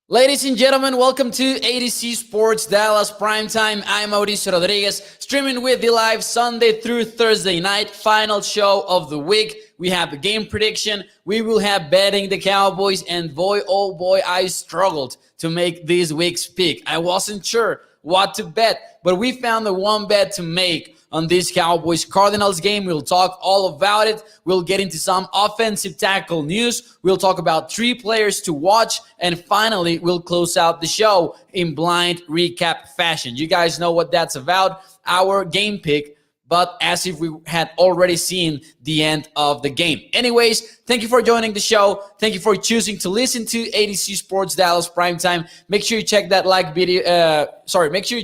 Ladies and gentlemen, welcome to ADC Sports Dallas Primetime. I'm Mauricio Rodríguez, streaming with you live Sunday through Thursday night, final show of the week. We have the game prediction, we will have betting the Cowboys, and boy, oh boy, I struggled to make this week's pick. I wasn't sure what to bet, but we found the one bet to make on this Cowboys-Cardinals game. We'll talk all about it. We'll get into some offensive tackle news. We'll talk about 3 players to watch. And finally, we'll close out the show in blind recap fashion. You guys know what that's about, our game pick, but as if we had already seen the end of the game. Anyways, thank you for joining the show. Thank you for choosing to listen to ADC Sports Dallas Primetime. Make sure you check that make sure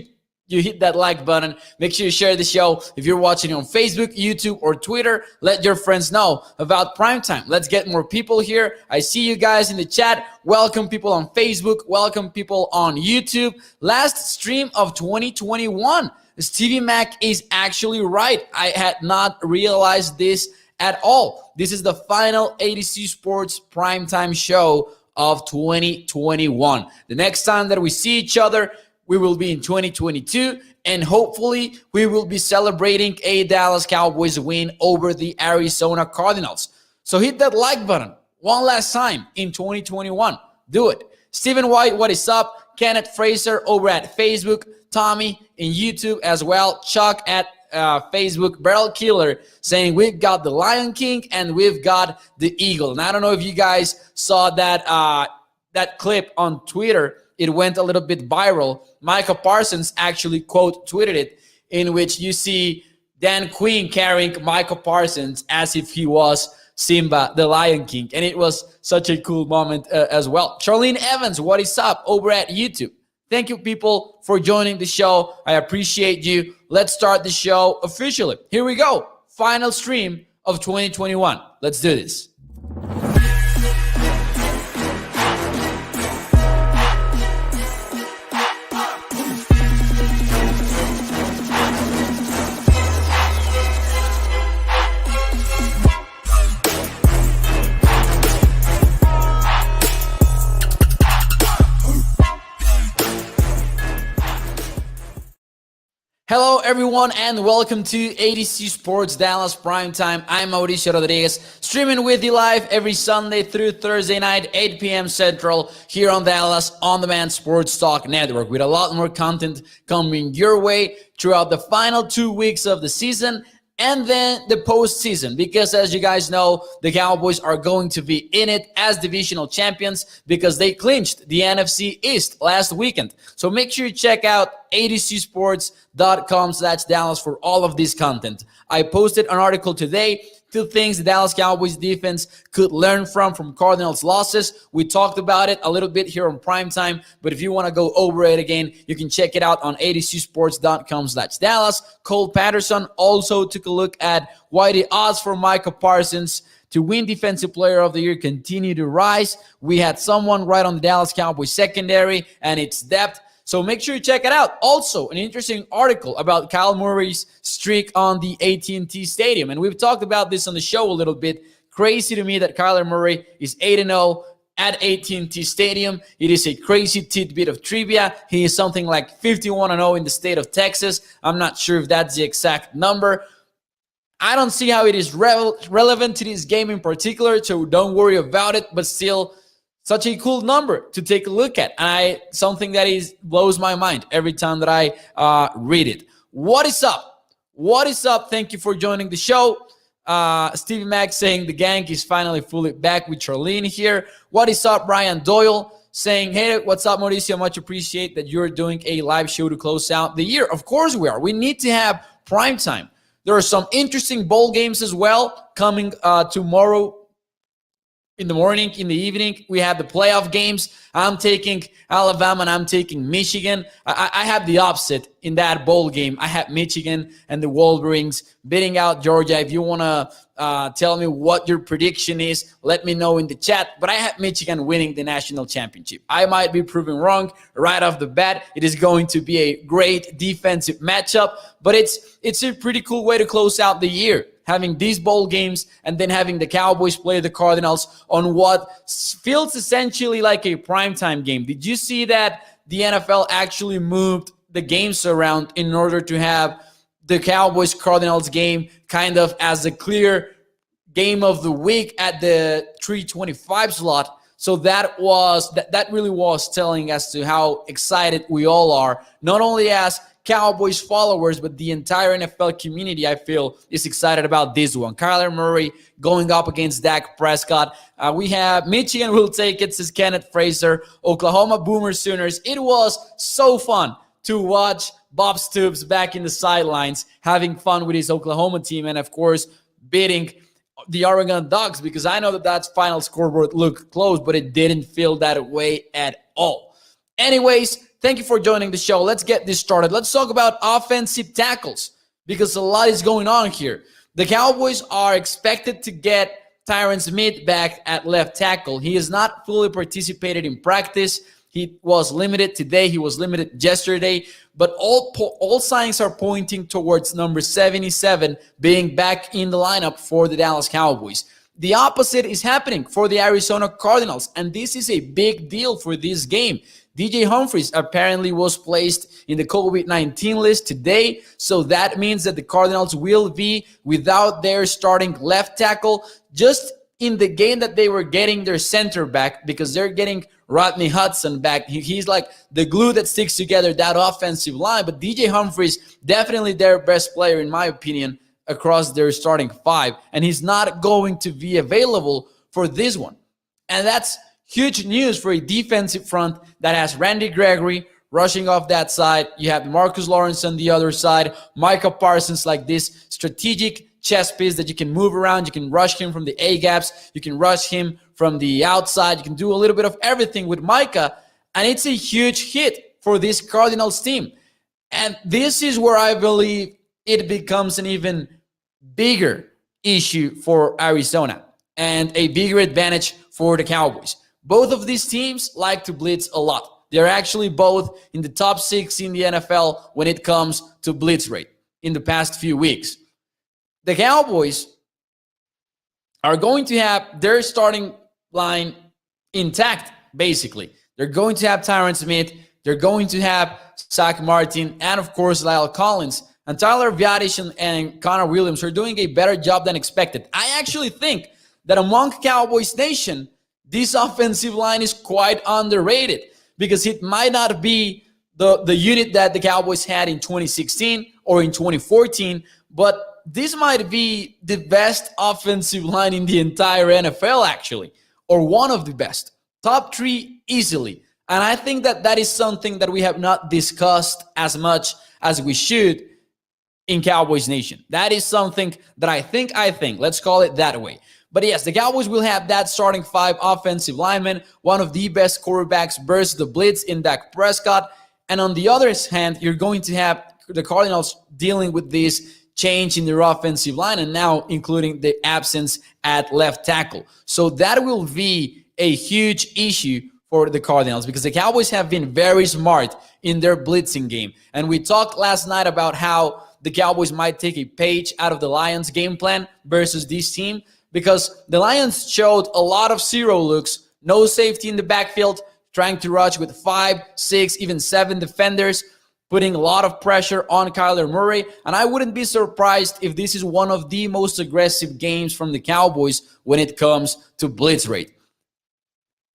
you hit that like button. Make sure you share the show. If you're watching on Facebook, YouTube, or Twitter, let your friends know about Primetime. Let's get more people here. I see you guys in the chat. Welcome people on Facebook. Welcome people on YouTube. Last stream of 2021. Stevie Mac is actually right. I had not realized this at all. This is the final ADC Sports Primetime show of 2021. The next time that we see each other, we will be in 2022, and hopefully we will be celebrating a Dallas Cowboys win over the Arizona Cardinals. So hit that like button one last time in 2021. Do it. Stephen White, what is up? Kenneth Fraser over at Facebook. Tommy in YouTube as well. Chuck at Facebook. Barrel Killer saying we've got the Lion King and we've got the Eagle. And I don't know if you guys saw that clip on Twitter. It went a little bit viral. Micah Parsons actually quote tweeted it, in which you see Dan Quinn carrying Micah Parsons as if he was Simba, the Lion King. And it was such a cool moment as well. Charlene Evans, what is up over at YouTube? Thank you, people, for joining the show. I appreciate you. Let's start the show officially. Here we go. Final stream of 2021. Let's do this. Hello, everyone, and welcome to ADC Sports Dallas Primetime. I'm Mauricio Rodríguez, streaming with you live every Sunday through Thursday night, 8 p.m. Central, here on Dallas On Demand Sports Talk Network, with a lot more content coming your way throughout the final 2 weeks of the season and then the postseason, because as you guys know, the Cowboys are going to be in it as divisional champions because they clinched the NFC East last weekend. So make sure you check out adcsports.com/Dallas for all of this content. I posted an article today, 2 things the Dallas Cowboys defense could learn from Cardinals losses. We talked about it a little bit here on Primetime, but if you want to go over it again, you can check it out on adcsports.com/Dallas. Cole Patterson also took a look at why the odds for Micah Parsons to win Defensive Player of the Year continue to rise. We had someone right on the Dallas Cowboys secondary and its depth. So make sure you check it out. Also, an interesting article about Kyle Murray's streak on the AT&T Stadium. And we've talked about this on the show a little bit. Crazy to me that Kyler Murray is 8-0 at AT&T Stadium. It is a crazy tidbit of trivia. He is something like 51-0 in the state of Texas. I'm not sure if that's the exact number. I don't see how it is relevant to this game in particular, so don't worry about it, but still, such a cool number to take a look at. Something that blows my mind every time that I read it. What is up? What is up? Thank you for joining the show. Stevie Mac saying the gang is finally fully back with Charlene here. What is up? Brian Doyle saying, hey, what's up, Mauricio? Much appreciate that you're doing a live show to close out the year. Of course we are. We need to have Primetime. There are some interesting bowl games as well coming tomorrow. In the morning, in the evening, we have the playoff games. I'm taking Alabama and I'm taking Michigan. I have the opposite in that bowl game. I have Michigan and the Wolverines beating out Georgia. If you want to tell me what your prediction is, let me know in the chat. But I have Michigan winning the national championship. I might be proven wrong right off the bat. It is going to be a great defensive matchup, but it's a pretty cool way to close out the year. having these bowl games, and then having the Cowboys play the Cardinals on what feels essentially like a primetime game. Did you see that the NFL actually moved the games around in order to have the Cowboys-Cardinals game kind of as a clear game of the week at the 3:25 slot? So that really was telling as to how excited we all are, not only as Cowboys followers, but the entire NFL community, I feel, is excited about this one. Kyler Murray going up against Dak Prescott. We have Michigan will take it, says Kenneth Fraser. Oklahoma Boomer Sooners. It was so fun to watch Bob Stoops back in the sidelines, having fun with his Oklahoma team, and of course, beating the Oregon Ducks, because I know that final scoreboard looked close, but it didn't feel that way at all. Anyways, thank you for joining the show. Let's get this started. Let's talk about offensive tackles, because a lot is going on here. The Cowboys are expected to get Tyron Smith back at left tackle. He has not fully participated in practice. He was limited today. He was limited yesterday. But all signs are pointing towards number 77 being back in the lineup for the Dallas Cowboys. The opposite is happening for the Arizona Cardinals, and this is a big deal for this game. DJ Humphries apparently was placed in the COVID-19 list today, so that means that the Cardinals will be without their starting left tackle just in the game that they were getting their center back, because they're getting Rodney Hudson back. He's like the glue that sticks together that offensive line, but DJ Humphries, definitely their best player in my opinion across their starting five, and he's not going to be available for this one. And that's huge news for a defensive front that has Randy Gregory rushing off that side. You have Marcus Lawrence on the other side, Micah Parsons, like this strategic chess piece that you can move around. You can rush him from the A-gaps. You can rush him from the outside. You can do a little bit of everything with Micah, and it's a huge hit for this Cardinals team. And this is where I believe it becomes an even bigger issue for Arizona and a bigger advantage for the Cowboys. Both of these teams like to blitz a lot. They're actually both in the top 6 in the NFL when it comes to blitz rate in the past few weeks. The Cowboys are going to have their starting line intact, basically. They're going to have Tyron Smith. They're going to have Zach Martin and, of course, Lyle Collins. And Tyler Biadasz and Connor Williams are doing a better job than expected. I actually think that among Cowboys Nation, this offensive line is quite underrated, because it might not be the unit that the Cowboys had in 2016 or in 2014, but this might be the best offensive line in the entire NFL, actually, or one of the best. Top 3 easily. And I think that that is something that we have not discussed as much as we should in Cowboys Nation. That is something that I think, let's call it that way. But yes, the Cowboys will have that starting 5 offensive linemen, one of the best quarterbacks versus the blitz in Dak Prescott. And on the other hand, you're going to have the Cardinals dealing with this change in their offensive line, and now including the absence at left tackle. So that will be a huge issue for the Cardinals, because the Cowboys have been very smart in their blitzing game. And we talked last night about how the Cowboys might take a page out of the Lions game plan versus this team, because the Lions showed a lot of zero looks, no safety in the backfield, trying to rush with 5, 6, even 7 defenders, putting a lot of pressure on Kyler Murray. And I wouldn't be surprised if this is one of the most aggressive games from the Cowboys when it comes to blitz rate.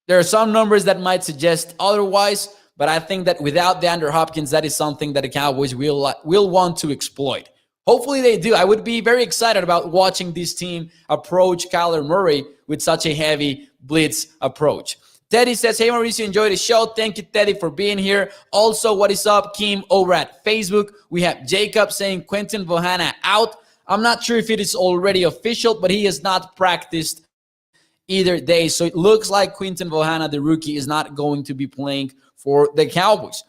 There are some numbers that might suggest otherwise, but I think that without DeAndre Hopkins, that is something that the Cowboys will want to exploit. Hopefully they do. I would be very excited about watching this team approach Kyler Murray with such a heavy blitz approach. Teddy says, hey, Mauricio, enjoy the show. Thank you, Teddy, for being here. Also, what is up, Kim, over at Facebook? We have Jacob saying Quentin Bohanna out. I'm not sure if it is already official, but he has not practiced either day. So it looks like Quentin Bohanna, the rookie, is not going to be playing for the Cowboys.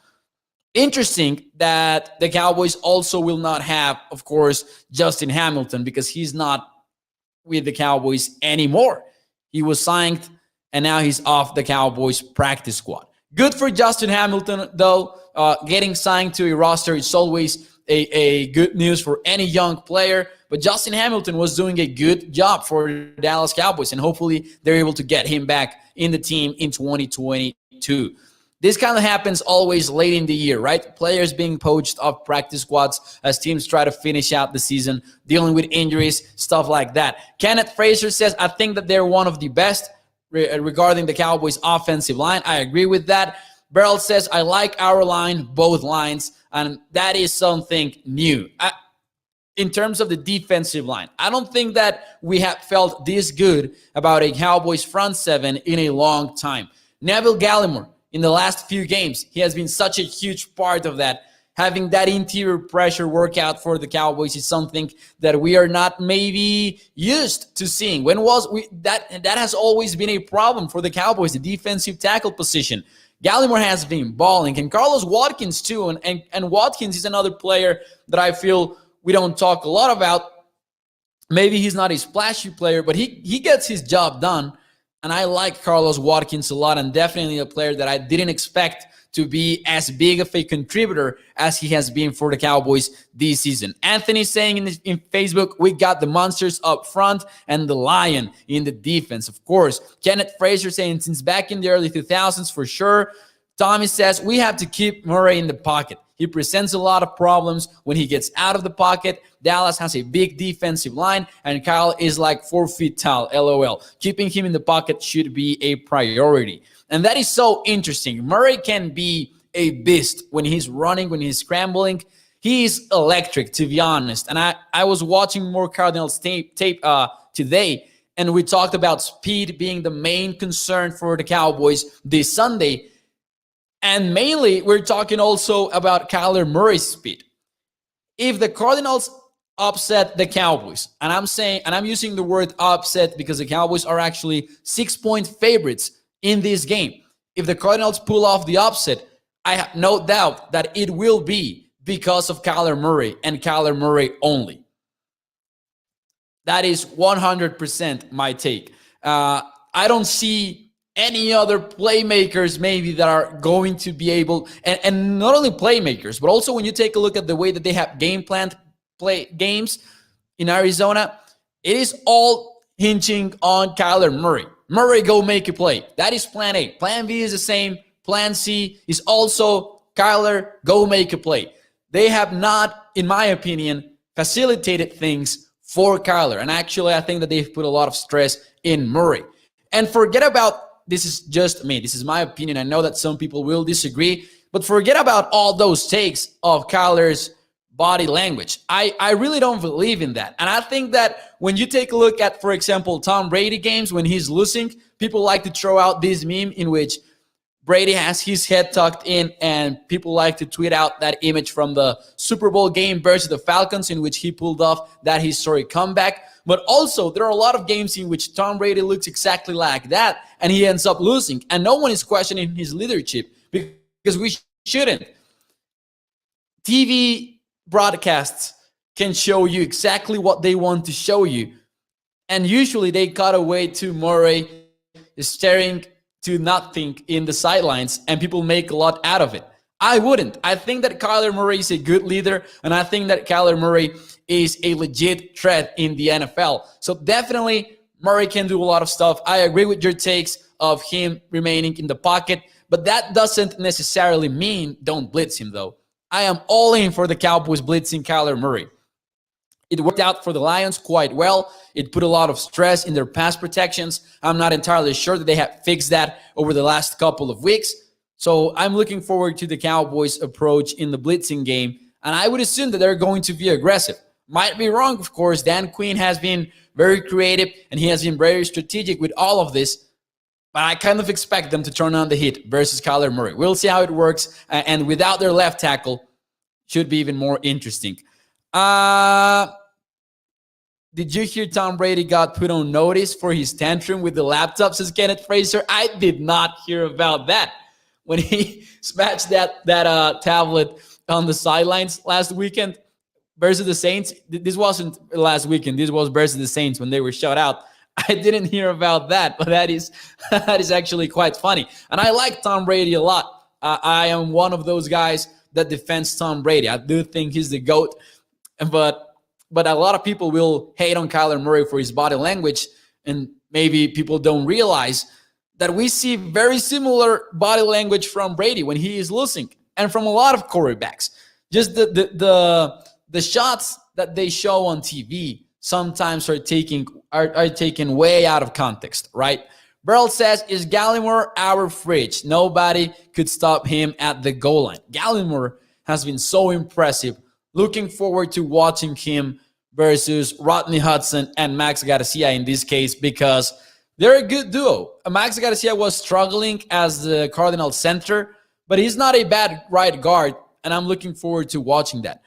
Interesting that the Cowboys also will not have, of course, Justin Hamilton, because he's not with the Cowboys anymore. He was signed, and now he's off the Cowboys practice squad. Good for Justin Hamilton, though. Getting signed to a roster is always a good news for any young player. But But Justin Hamilton was doing a good job for the Dallas Cowboys, and hopefully they're able to get him back in the team in 2022. This kind of happens always late in the year, right? Players being poached off practice squads as teams try to finish out the season, dealing with injuries, stuff like that. Kenneth Frazier says, I think that they're one of the best regarding the Cowboys' offensive line. I agree with that. Beryl says, I like our line, both lines, and that is something new. In terms of the defensive line, I don't think that we have felt this good about a Cowboys front seven in a long time. Neville Gallimore, in the last few games, he has been such a huge part of that. Having that interior pressure workout for the Cowboys is something that we are not maybe used to seeing. That has always been a problem for the Cowboys, the defensive tackle position. Gallimore has been balling, and Carlos Watkins too. And Watkins is another player that I feel we don't talk a lot about. Maybe he's not a splashy player, but he gets his job done. And I like Carlos Watkins a lot, and definitely a player that I didn't expect to be as big of a contributor as he has been for the Cowboys this season. Anthony saying in Facebook, we got the monsters up front and the lion in the defense, of course. Kenneth Frazier saying since back in the early 2000s, for sure. Tommy says we have to keep Murray in the pocket. He presents a lot of problems when he gets out of the pocket. Dallas has a big defensive line, and Kyle is like 4 feet tall, LOL. Keeping him in the pocket should be a priority. And that is so interesting. Murray can be a beast when he's running, when he's scrambling. He's electric, to be honest. And I was watching more Cardinals tape today, and we talked about speed being the main concern for the Cowboys this Sunday. And mainly, we're talking also about Kyler Murray's speed. If the Cardinals upset the Cowboys, and I'm using the word upset because the Cowboys are actually 6-point favorites in this game. If the Cardinals pull off the upset, I have no doubt that it will be because of Kyler Murray and Kyler Murray only. That is 100% my take. I don't see any other playmakers maybe that are going to be able, and not only playmakers, but also when you take a look at the way that they have game planned play games in Arizona, it is all hinging on Kyler Murray. Murray, go make a play. That is plan A. Plan B is the same. Plan C is also Kyler, go make a play. They have not, in my opinion, facilitated things for Kyler. And actually, I think that they've put a lot of stress in Murray. And forget about, this is just me. This is my opinion. I know that some people will disagree, but forget about all those takes of Kyler's body language. I really don't believe in that. And I think that when you take a look at, for example, Tom Brady games, when he's losing, people like to throw out this meme in which Brady has his head tucked in, and people like to tweet out that image from the Super Bowl game versus the Falcons in which he pulled off that historic comeback. But also, there are a lot of games in which Tom Brady looks exactly like that, and he ends up losing. And no one is questioning his leadership because we shouldn't. TV broadcasts can show you exactly what they want to show you. And usually they cut away to Murray staring to nothing in the sidelines, and people make a lot out of it. I wouldn't. I think that Kyler Murray is a good leader, and I think that Kyler Murray is a legit threat in the NFL. So definitely Murray can do a lot of stuff. I agree with your takes of him remaining in the pocket, but that doesn't necessarily mean don't blitz him, though. I am all in for the Cowboys blitzing Kyler Murray. It worked out for the Lions quite well. It put a lot of stress in their pass protections. I'm not entirely sure that they have fixed that over the last couple of weeks. So I'm looking forward to the Cowboys' approach in the blitzing game. And I would assume that they're going to be aggressive. Might be wrong, of course. Dan Quinn has been very creative, and he has been very strategic with all of this. But I kind of expect them to turn on the heat versus Kyler Murray. We'll see how it works. And without their left tackle, should be even more interesting. Did you hear Tom Brady got put on notice for his tantrum with the laptop, says Kenneth Fraser? I did not hear about that. When he smashed that tablet on the sidelines last weekend versus the Saints. This wasn't last weekend. This was versus the Saints when they were shut out. I didn't hear about that, but that is actually quite funny. And I like Tom Brady a lot. I am one of those guys that defends Tom Brady. I do think he's the GOAT, but but a lot of people will hate on Kyler Murray for his body language, and maybe people don't realize that we see very similar body language from Brady when he is losing, and from a lot of quarterbacks. Just the shots that they show on TV sometimes are taken way out of context, right? Burrell says, is Gallimore our fridge? Nobody could stop him at the goal line. Gallimore has been so impressive. Looking forward to watching him versus Rodney Hudson and Max Garcia in this case, because they're a good duo. Max Garcia was struggling as the Cardinals center, but he's not a bad right guard, and I'm looking forward to watching that.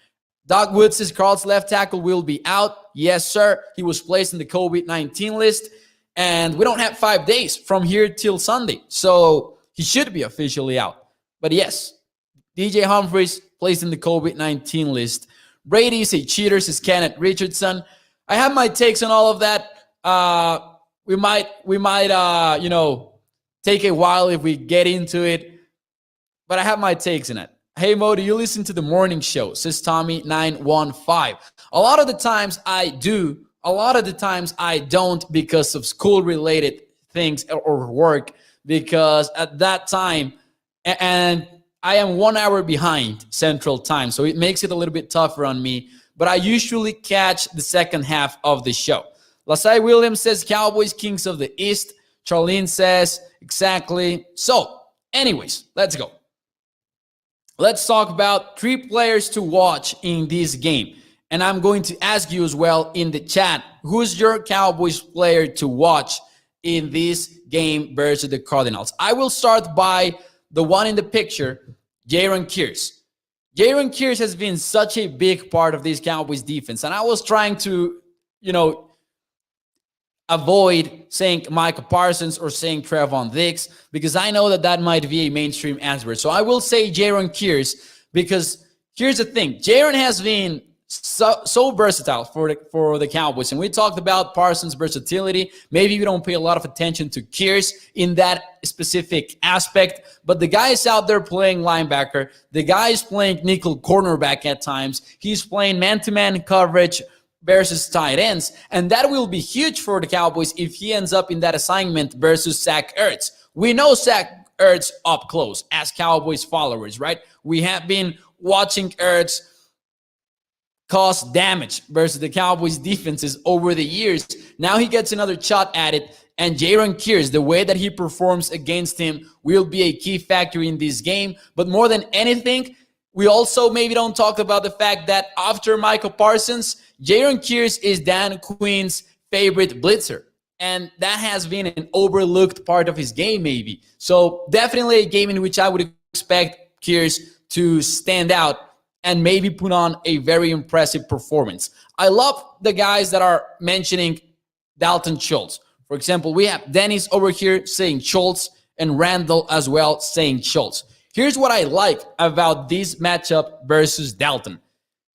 Doug Wood says Carl's left tackle will be out. Yes, sir. He was placed in the COVID-19 list, and we don't have 5 days from here till Sunday, so he should be officially out. But yes, DJ Humphries placed in the COVID-19 list. Brady is a cheater, says Kenneth Richardson. I have my takes on all of that. We might, take a while if we get into it, but I have my takes in it. Hey, Mo, do you listen to the morning show? Says Tommy915. A lot of the times I do. A lot of the times I don't because of school-related things or work, because at that time, and I am 1 hour behind Central Time, so it makes it a little bit tougher on me, but I usually catch the second half of the show. Lasai Williams says Cowboys Kings of the East. Charlene says exactly. So, anyways, let's go. Let's talk about 3 players to watch in this game. And I'm going to ask you as well in the chat, who's your Cowboys player to watch in this game versus the Cardinals? I will start by the one in the picture, Jaron Kears. Jaron Kears has been such a big part of this Cowboys defense. And I was trying to, avoid saying Micah Parsons or saying Trevon Diggs, because I know that might be a mainstream answer. So I will say Jaron Kears, because here's the thing. Jaron has been so versatile for the Cowboys. And we talked about Parsons' versatility. Maybe we don't pay a lot of attention to Kears in that specific aspect, but the guy is out there playing linebacker. The guy is playing nickel cornerback at times. He's playing man-to-man coverage versus tight ends, and that will be huge for the Cowboys if he ends up in that assignment versus Zach Ertz. We know Zach Ertz up close as Cowboys followers, right? We have been watching Ertz cause damage versus the Cowboys defenses over the years. Now he gets another shot at it, and Jaron Kears, the way that he performs against him will be a key factor in this game. But more than anything, we also maybe don't talk about the fact that after Michael Parsons, Jaron Kears is Dan Quinn's favorite blitzer. And that has been an overlooked part of his game maybe. So definitely a game in which I would expect Kears to stand out and maybe put on a very impressive performance. I love the guys that are mentioning Dalton Schultz. For example, we have Dennis over here saying Schultz and Randall as well saying Schultz. Here's what I like about this matchup versus Dalton.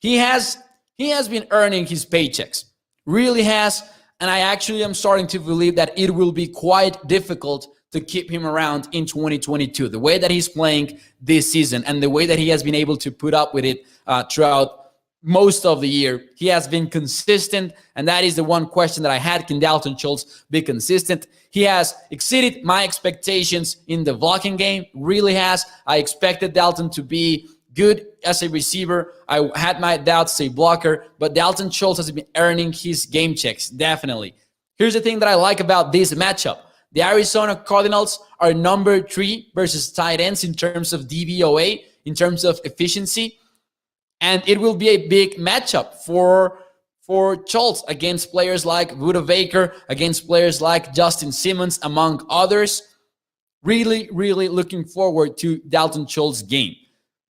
He has been earning his paychecks, really has, and I actually am starting to believe that it will be quite difficult to keep him around in 2022. The way that he's playing this season and the way that he has been able to put up with it throughout most of the year, he has been consistent, and that is the one question that I had. Can Dalton Schultz be consistent? He has exceeded my expectations in the blocking game, really has. I expected Dalton to be good as a receiver. I had my doubts as a blocker, but Dalton Schultz has been earning his game checks, definitely. Here's the thing that I like about this matchup. The Arizona Cardinals are number 3 versus tight ends in terms of DVOA, in terms of efficiency. And it will be a big matchup for Schultz against players like Budda Baker, against players like Justin Simmons, among others. Really, really looking forward to Dalton Schultz's game.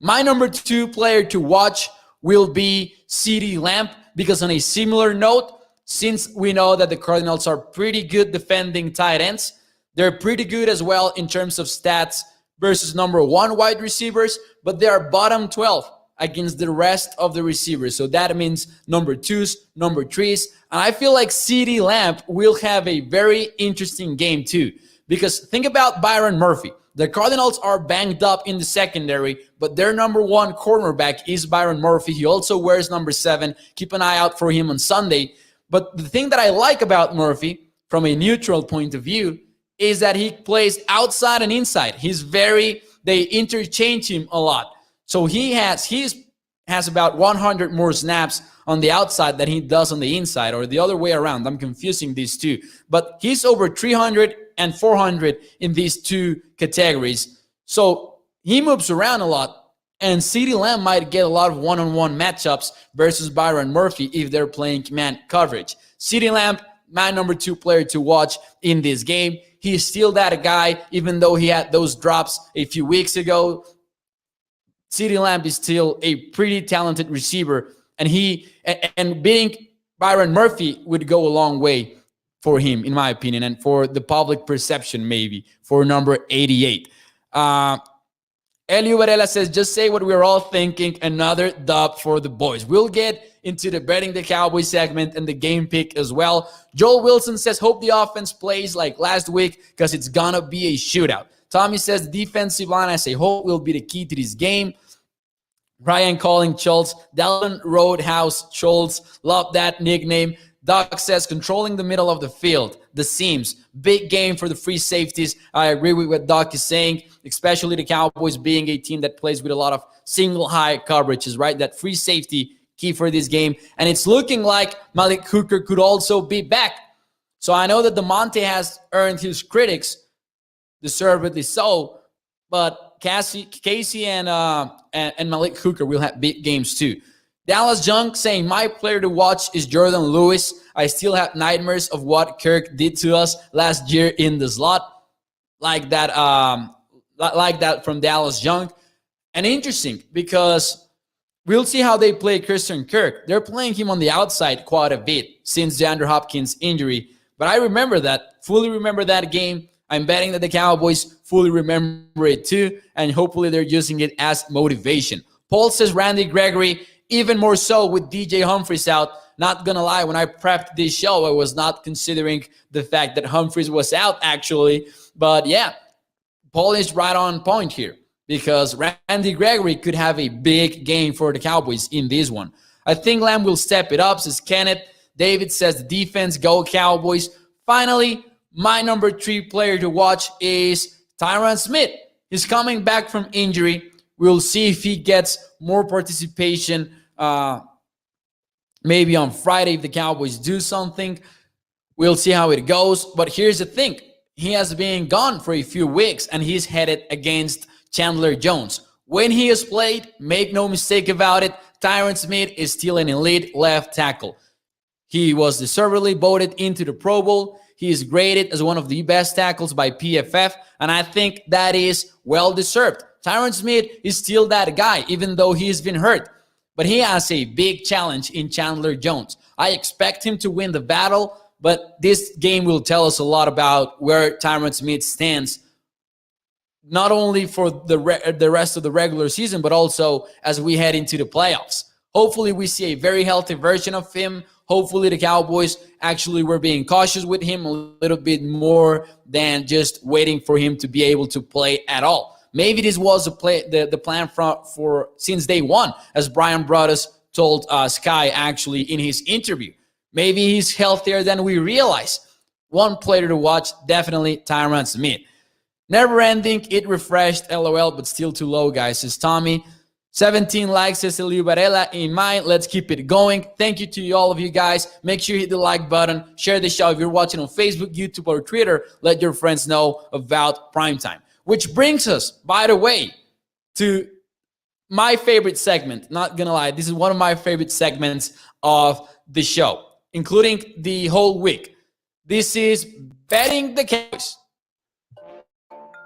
My number 2 player to watch will be CeeDee Lamb, because on a similar note, since we know that the Cardinals are pretty good defending tight ends, they're pretty good as well in terms of stats versus number 1 wide receivers, but they are bottom 12 against the rest of the receivers. So that means number 2s, number 3s. And I feel like CeeDee Lamb will have a very interesting game too. Because think about Byron Murphy. The Cardinals are banged up in the secondary, but their number one cornerback is Byron Murphy. He also wears number 7. Keep an eye out for him on Sunday. But the thing that I like about Murphy, from a neutral point of view, is that he plays outside and inside. They interchange him a lot. So he has about 100 more snaps on the outside than he does on the inside, or the other way around. I'm confusing these two. But he's over 300 and 400 in these two categories. So he moves around a lot, and CeeDee Lamb might get a lot of one-on-one matchups versus Byron Murphy if they're playing man coverage. CeeDee Lamb, my number 2 player to watch in this game. He's still that guy, even though he had those drops a few weeks ago. CeeDee Lamb is still a pretty talented receiver, and beating Byron Murphy would go a long way for him, in my opinion, and for the public perception, maybe, for number 88. Elio Varela says, just say what we're all thinking, another dub for the boys. We'll get into the betting the Cowboys segment and the game pick as well. Joel Wilson says, hope the offense plays like last week because it's going to be a shootout. Tommy says, defensive line, I say, hope will be the key to this game. Brian calling Schultz, Dalton Roadhouse Schultz, love that nickname. Doc says, controlling the middle of the field, the seams, big game for the free safeties. I agree with what Doc is saying, especially the Cowboys being a team that plays with a lot of single high coverages, right? That free safety key for this game. And it's looking like Malik Hooker could also be back. So I know that DeMonte has earned his critics, deservedly so, but Casey and Malik Hooker will have big games too. Dallas Junk saying, my player to watch is Jordan Lewis. I still have nightmares of what Kirk did to us last year in the slot. Like that from Dallas Junk. And interesting, because we'll see how they play Christian Kirk. They're playing him on the outside quite a bit since DeAndre Hopkins' injury. But I remember that, fully remember that game. I'm betting that the Cowboys fully remember it too, and hopefully they're using it as motivation. Paul says Randy Gregory, even more so with DJ Humphries out. Not going to lie, when I prepped this show, I was not considering the fact that Humphries was out actually. But yeah, Paul is right on point here because Randy Gregory could have a big game for the Cowboys in this one. I think Lamb will step it up, says Kenneth. David says the defense, go Cowboys. Finally, my number 3 player to watch is Tyron Smith. He's coming back from injury. We'll see if he gets more participation maybe on Friday if the Cowboys do something. We'll see how it goes. But here's the thing. He has been gone for a few weeks, and he's headed against Chandler Jones. When he has played, make no mistake about it, Tyron Smith is still an elite left tackle. He was deservedly voted into the Pro Bowl. He is graded as one of the best tackles by PFF, and I think that is well-deserved. Tyron Smith is still that guy, even though he's been hurt. But he has a big challenge in Chandler Jones. I expect him to win the battle, but this game will tell us a lot about where Tyron Smith stands, not only for the rest of the regular season, but also as we head into the playoffs. Hopefully, we see a very healthy version of him. Hopefully, the Cowboys actually were being cautious with him a little bit more than just waiting for him to be able to play at all. Maybe this was the plan for since day one, as Brian Broaddus told Sky actually in his interview. Maybe he's healthier than we realize. One player to watch, definitely Tyron Smith. Never ending, it refreshed, LOL, but still too low, guys, says Tommy. 17 likes, says Elio Varela. In mind, let's keep it going. Thank you to all of you guys. Make sure you hit the like button. Share the show if you're watching on Facebook, YouTube, or Twitter. Let your friends know about Primetime. Which brings us, by the way, to my favorite segment. Not gonna lie, this is one of my favorite segments of the show, including the whole week. This is Betting the Cowboys.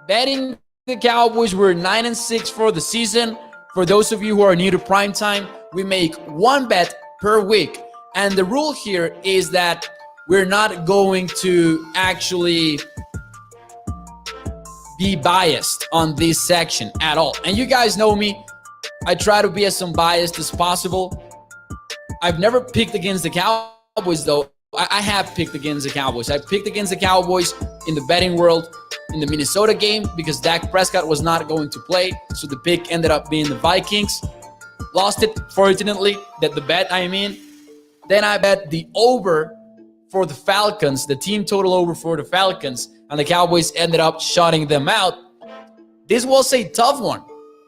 Betting the Cowboys, we're 9-6 for the season. For those of you who are new to Primetime, we make one bet per week. And the rule here is that we're not going to actually be biased on this section at all. And you guys know me. I try to be as unbiased as possible. I've never picked against the Cowboys, though. I have picked against the Cowboys. I picked against the Cowboys in the betting world in the Minnesota game because Dak Prescott was not going to play. So the pick ended up being the Vikings. Lost it, fortunately, the bet, I mean. Then I bet the over for the Falcons, the team total over for the Falcons, and the Cowboys ended up shutting them out. This was a tough one.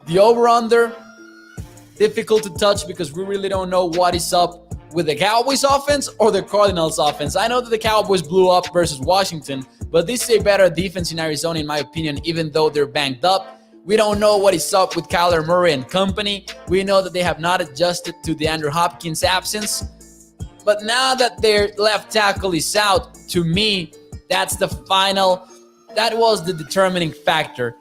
The over-under, difficult to touch because we really don't know what is up with the Cowboys offense or the Cardinals offense. I know that the Cowboys blew up versus Washington, but this is a better defense in Arizona, in my opinion, even though they're banged up. We don't know what is up with Kyler Murray and company. We know that they have not adjusted to the Andrew Hopkins absence. But now that their left tackle is out, to me, that was the determining factor.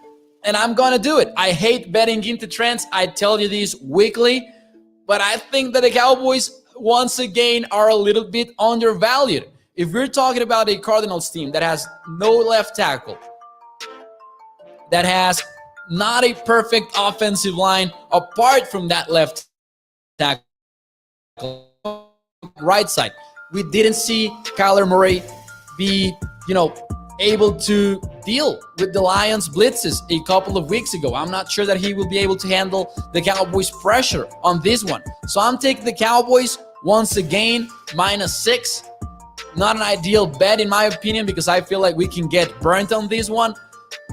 And I'm going to do it. I hate betting into trends. I tell you this weekly. But I think that the Cowboys, once again, are a little bit undervalued. If we're talking about a Cardinals team that has no left tackle, that has not a perfect offensive line apart from that left tackle, right side, we didn't see Kyler Murray be, able to deal with the Lions' blitzes a couple of weeks ago. I'm not sure that he will be able to handle the Cowboys' pressure on this one. So I'm taking the Cowboys once again, -6. Not an ideal bet in my opinion because I feel like we can get burnt on this one.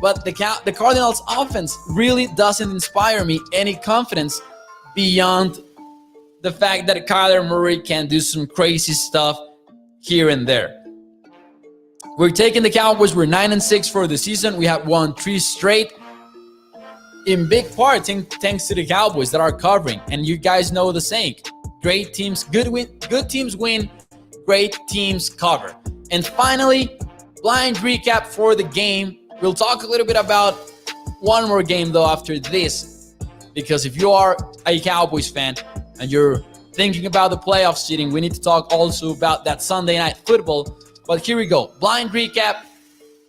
But the Cardinals' offense really doesn't inspire me any confidence beyond the fact that Kyler Murray can do some crazy stuff here and there. We're taking the Cowboys. We're 9-6 for the season. We have won 3 straight. In big part, thanks to the Cowboys that are covering. And you guys know the saying: great teams, good teams win, great teams cover. And finally, blind recap for the game. We'll talk a little bit about one more game though after this, because if you are a Cowboys fan and you're thinking about the playoff seeding, we need to talk also about that Sunday night football. But here we go. Blind recap.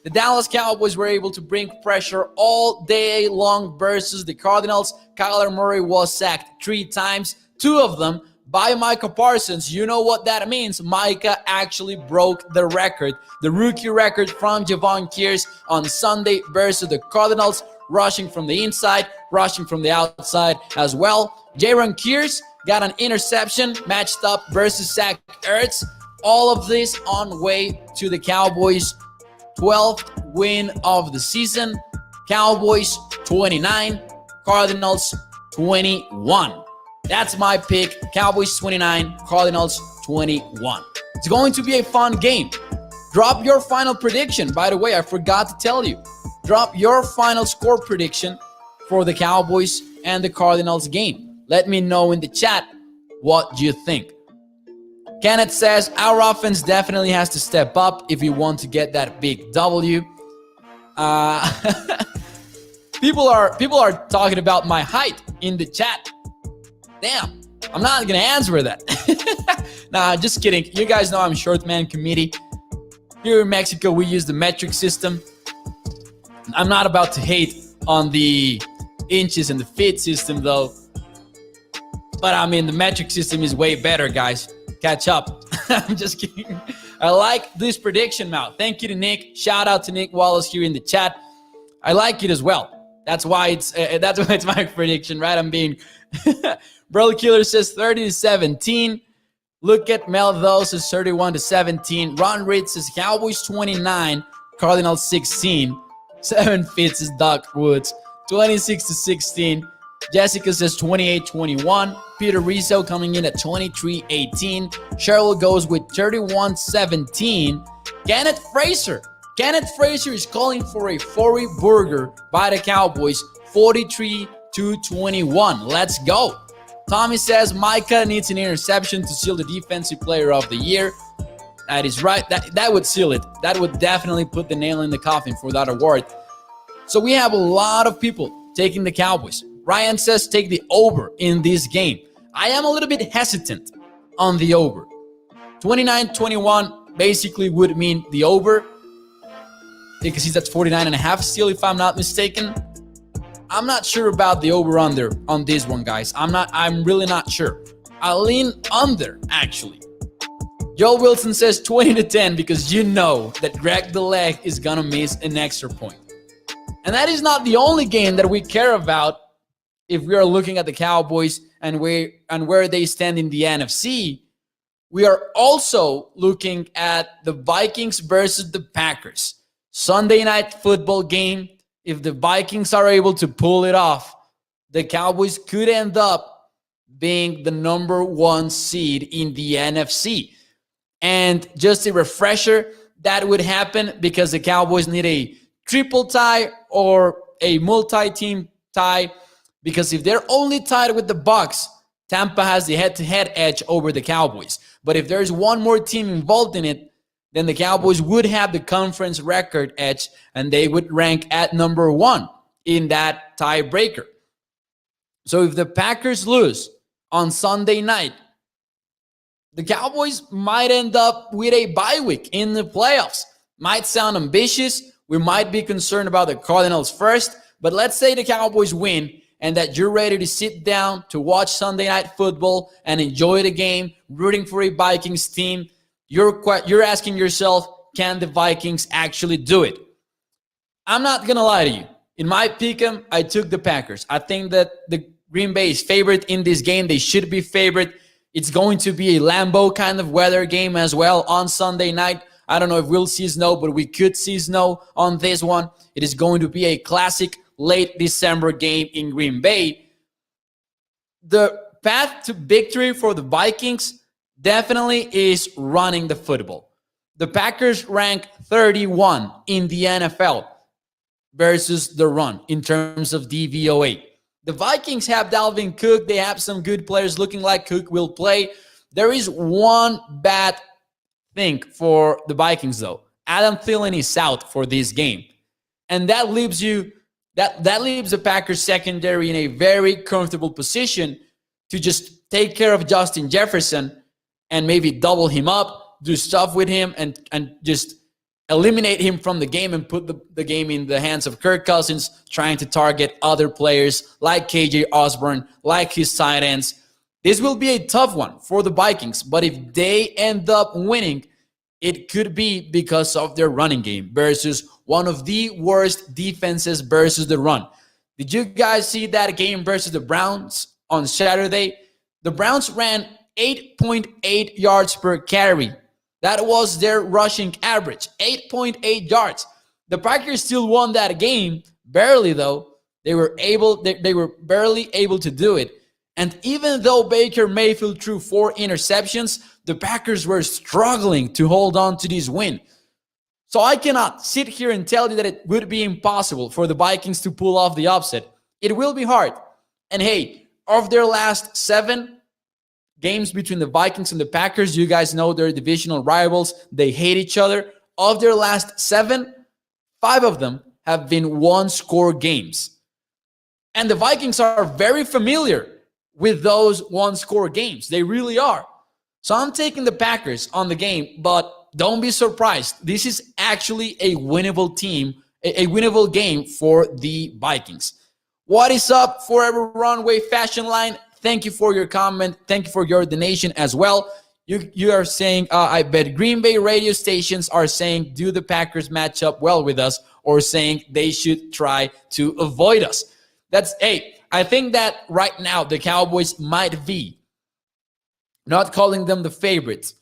The Dallas Cowboys were able to bring pressure all day long versus the Cardinals. Kyler Murray was sacked 3 times, 2 of them by Micah Parsons. You know what that means. Micah actually broke the record, the rookie record from Javon Kearse on Sunday versus the Cardinals, rushing from the inside, rushing from the outside as well. Jaron Kearse got an interception matched up versus Zach Ertz. All of this on way to the Cowboys' 12th win of the season. Cowboys 29, Cardinals 21. That's my pick. Cowboys 29, Cardinals 21. It's going to be a fun game. Drop your final prediction. By the way, I forgot to tell you. Drop your final score prediction for the Cowboys and the Cardinals game. Let me know in the chat what you think. Kenneth says, our offense definitely has to step up if we want to get that big W. People are talking about my height in the chat. Damn, I'm not going to answer that. Nah, just kidding. You guys know I'm short man committee. Here in Mexico, we use the metric system. I'm not about to hate on the inches and the feet system, though. But I mean, the metric system is way better, guys. Catch up. I'm just kidding. I like this prediction, Mal. Thank you to Nick. Shout out to Nick Wallace here in the chat. I like it as well. That's why it's my prediction, right? I'm being Bro Killer says 30-17. Look at Mel though, says 31-17. Ron Reed says Cowboys 29, Cardinals 16. 7 Fitz is Doc Woods 26-16. Jessica says 28-21. Peter Rizzo coming in at 23-18. Cheryl goes with 31-17. Kenneth Fraser is calling for a 40 burger by the Cowboys, 43-21. Let's go. Tommy says Micah needs an interception to seal the Defensive Player of the Year. That is right. That would seal it. That would definitely put the nail in the coffin for that award. So we have a lot of people taking the Cowboys. Ryan says take the over in this game. I am a little bit hesitant on the over. 29-21 basically would mean the over, because he's at 49.5 still, if I'm not mistaken. I'm not sure about the over-under on this one, guys. I'm really not sure. I lean under, actually. Joel Wilson says 20-10 because you know that Greg the Leg is going to miss an extra point. And that is not the only game that we care about if we are looking at the Cowboys and where they stand in the NFC. We are also looking at the Vikings versus the Packers. Sunday night football game. If the Vikings are able to pull it off, the Cowboys could end up being the number 1 seed in the NFC. And just a refresher, that would happen because the Cowboys need a triple tie or a multi-team tie. Because if they're only tied with the Bucs, Tampa has the head-to-head edge over the Cowboys. But if there's one more team involved in it, then the Cowboys would have the conference record edge and they would rank at number 1 in that tiebreaker. So if the Packers lose on Sunday night, the Cowboys might end up with a bye week in the playoffs. Might sound ambitious. We might be concerned about the Cardinals first, but let's say the Cowboys win and that you're ready to sit down to watch Sunday night football and enjoy the game, rooting for a Vikings team. You're asking yourself, can the Vikings actually do it? I'm not going to lie to you. In my pick'em, I took the Packers. I think that the Green Bay is favorite in this game. They should be favorite. It's going to be a Lambeau kind of weather game as well on Sunday night. I don't know if we'll see snow, but we could see snow on this one. It is going to be a classic late December game in Green Bay. The path to victory for the Vikings definitely is running the football. The Packers rank 31 in the NFL versus the run in terms of DVOA. The Vikings have Dalvin Cook. They have some good players looking like Cook will play. There is one bad thing for the Vikings, though. Adam Thielen is out for this game. And that leaves the Packers secondary in a very comfortable position to just take care of Justin Jefferson and maybe double him up, do stuff with him, and just eliminate him from the game and put the game in the hands of Kirk Cousins, trying to target other players like KJ Osborne, like his tight ends. This will be a tough one for the Vikings, but if they end up winning, it could be because of their running game versus one of the worst defenses versus the run. Did you guys see that game versus the Browns on Saturday? The Browns ran 8.8 yards per carry. That was their rushing average, 8.8 yards. The Packers still won that game, barely though. They were barely able to do it. And even though Baker Mayfield threw 4 interceptions, the Packers were struggling to hold on to this win. So I cannot sit here and tell you that it would be impossible for the Vikings to pull off the upset. It will be hard. And hey, of their last 7 games between the Vikings and the Packers, you guys know they're divisional rivals. They hate each other. Of their last 7, 5 of them have been 1-score games. And the Vikings are very familiar with those 1-score games. They really are. So I'm taking the Packers on the game, but don't be surprised. This is actually a winnable a winnable game for the Vikings. What is up, Forever Runway Fashion Line? Thank you for your comment. Thank you for your donation as well. You are saying, I bet Green Bay radio stations are saying, do the Packers match up well with us, or saying they should try to avoid us. I think that right now the Cowboys might be, not calling them the favorites,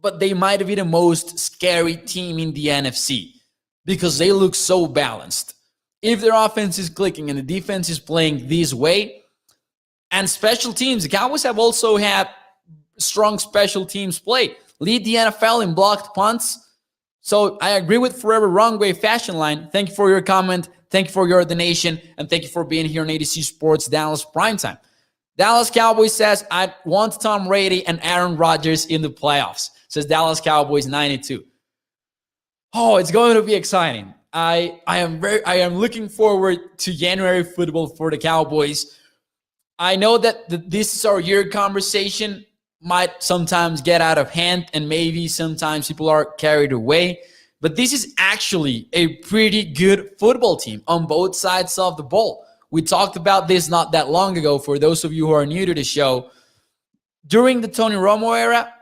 but they might be the most scary team in the NFC because they look so balanced. If their offense is clicking and the defense is playing this way, and special teams, the Cowboys have also had strong special teams play. Lead the NFL in blocked punts. So I agree with Forever Runway Fashion Line. Thank you for your comment. Thank you for your donation. And thank you for being here on ADC Sports Dallas Primetime. Dallas Cowboys says, I want Tom Brady and Aaron Rodgers in the playoffs. Says Dallas Cowboys 92. Oh, it's going to be exciting. I am looking forward to January football for the Cowboys. I know that this is our year conversation might sometimes get out of hand and maybe sometimes people are carried away. But this is actually a pretty good football team on both sides of the ball. We talked about this not that long ago for those of you who are new to the show. During the Tony Romo era,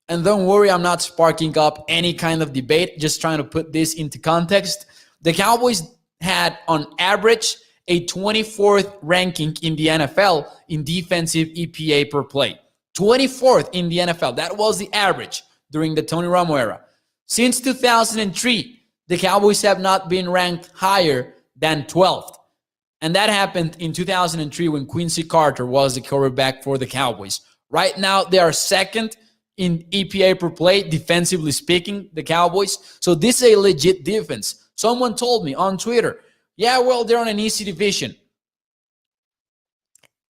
And don't worry, I'm not sparking up any kind of debate, just trying to put this into context. The Cowboys had, on average, a 24th ranking in the NFL in defensive EPA per play. 24th in the NFL. That was the average during the Tony Romo era. Since 2003, the Cowboys have not been ranked higher than 12th. And that happened in 2003 when Quincy Carter was the quarterback for the Cowboys. Right now, they are second in EPA per play, defensively speaking, the Cowboys. So this is a legit defense. Someone told me on Twitter, yeah, well, they're on an easy division.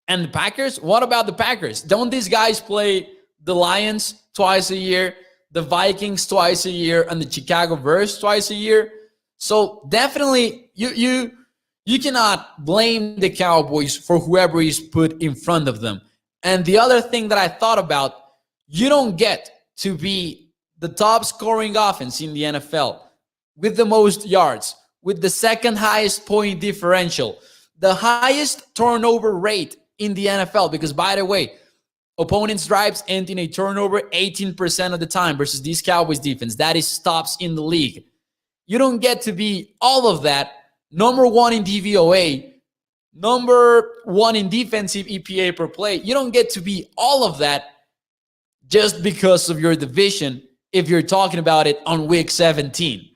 And the Packers? What about the Packers? Don't these guys play the Lions twice a year, the Vikings twice a year, and the Chicago Bears twice a year? So definitely, you cannot blame the Cowboys for whoever is put in front of them. And the other thing that I thought about, you don't get to be the top scoring offense in the NFL with the most yards, with the second highest point differential, the highest turnover rate in the NFL. Because, by the way, opponents' drives end in a turnover 18% of the time versus these Cowboys defense. That is tops in the league. You don't get to be all of that. Number one in DVOA, number one in defensive EPA per play. You don't get to be all of that just because of your division if you're talking about it on week 17.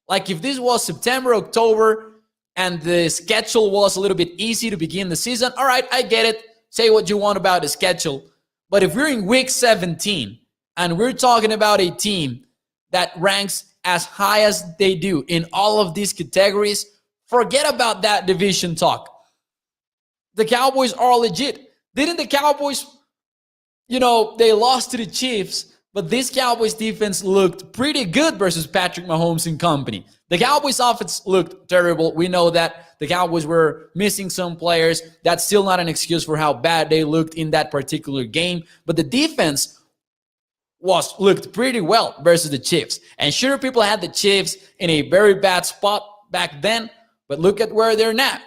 Like if this was September, October, and the schedule was a little bit easy to begin the season, all right, I get it. Say what you want about the schedule. But if we're in week 17 and we're talking about a team that ranks as high as they do in all of these categories, forget about that division talk. The Cowboys are legit. Didn't the Cowboys, they lost to the Chiefs, but this Cowboys defense looked pretty good versus Patrick Mahomes and company. The Cowboys offense looked terrible. We know that the Cowboys were missing some players. That's still not an excuse for how bad they looked in that particular game. But the defense looked pretty well versus the Chiefs. And sure, people had the Chiefs in a very bad spot back then, but look at where they're now.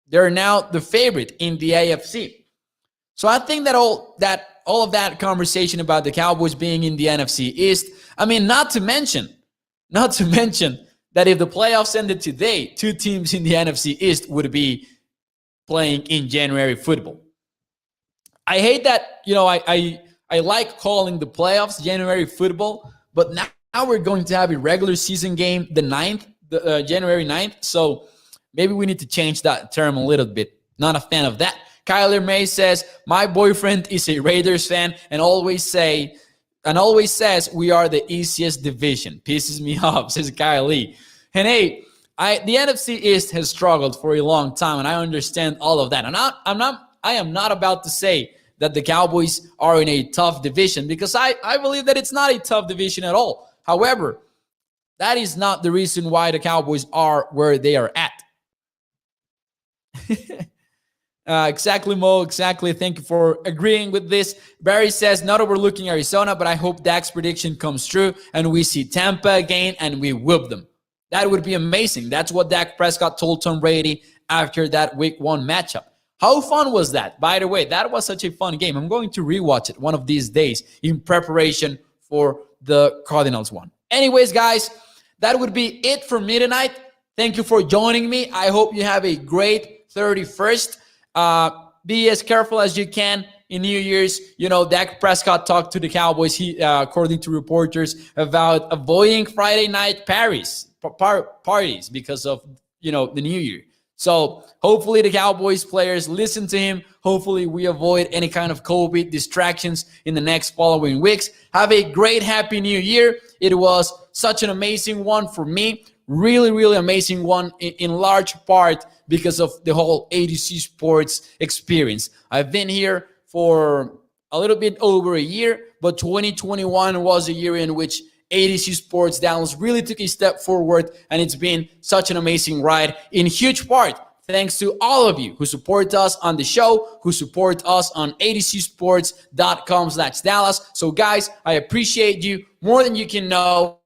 They're now the favorite in the AFC. So I think that all of that conversation about the Cowboys being in the NFC East, not to mention that if the playoffs ended today, two teams in the NFC East would be playing in January football. I hate that, I like calling the playoffs January football, but now we're going to have a regular season game the January 9th. So maybe we need to change that term a little bit. Not a fan of that. Kyler May says, my boyfriend is a Raiders fan and always says we are the easiest division. Pisses me off, says Kylie. And hey, the NFC East has struggled for a long time, and I understand all of that. I am not about to say that the Cowboys are in a tough division, because I believe that it's not a tough division at all. However, that is not the reason why the Cowboys are where they are at. Exactly, Mo. Exactly. Thank you for agreeing with this. Barry says, not overlooking Arizona, but I hope Dak's prediction comes true and we see Tampa again and we whoop them. That would be amazing. That's what Dak Prescott told Tom Brady after that week 1 matchup. How fun was that? By the way, that was such a fun game. I'm going to rewatch it one of these days in preparation for the Cardinals one. Anyways, guys, that would be it for me tonight. Thank you for joining me. I hope you have a great 31st. Be as careful as you can in New Year's. Dak Prescott talked to the Cowboys, according to reporters, about avoiding Friday night parties because of, the New Year. So hopefully the Cowboys players listen to him. Hopefully we avoid any kind of COVID distractions in the next following weeks. Have a great, happy New Year. It was such an amazing one for me. Really, really amazing one in large part because of the whole ADC Sports experience. I've been here for a little bit over a year, but 2021 was a year in which ADC Sports Dallas really took a step forward, and it's been such an amazing ride in huge part thanks to all of you who support us on the show, who support us on adcsports.com/Dallas. So guys, I appreciate you more than you can know.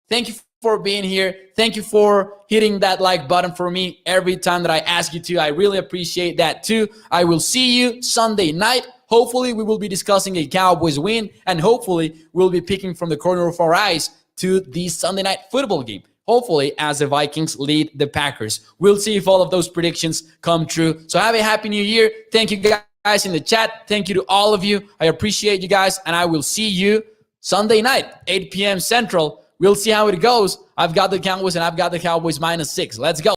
Thank you for being here. Thank you for hitting that like button for me every time that I ask you to. I really appreciate that too. I will see you Sunday night. Hopefully, we will be discussing a Cowboys win, and hopefully, we'll be picking from the corner of our eyes to the Sunday Night Football game. Hopefully, as the Vikings lead the Packers. We'll see if all of those predictions come true. So have a happy new year. Thank you guys in the chat. Thank you to all of you. I appreciate you guys, and I will see you Sunday night, 8 p.m. Central. We'll see how it goes. I've got the Cowboys, and I've got the Cowboys -6. Let's go.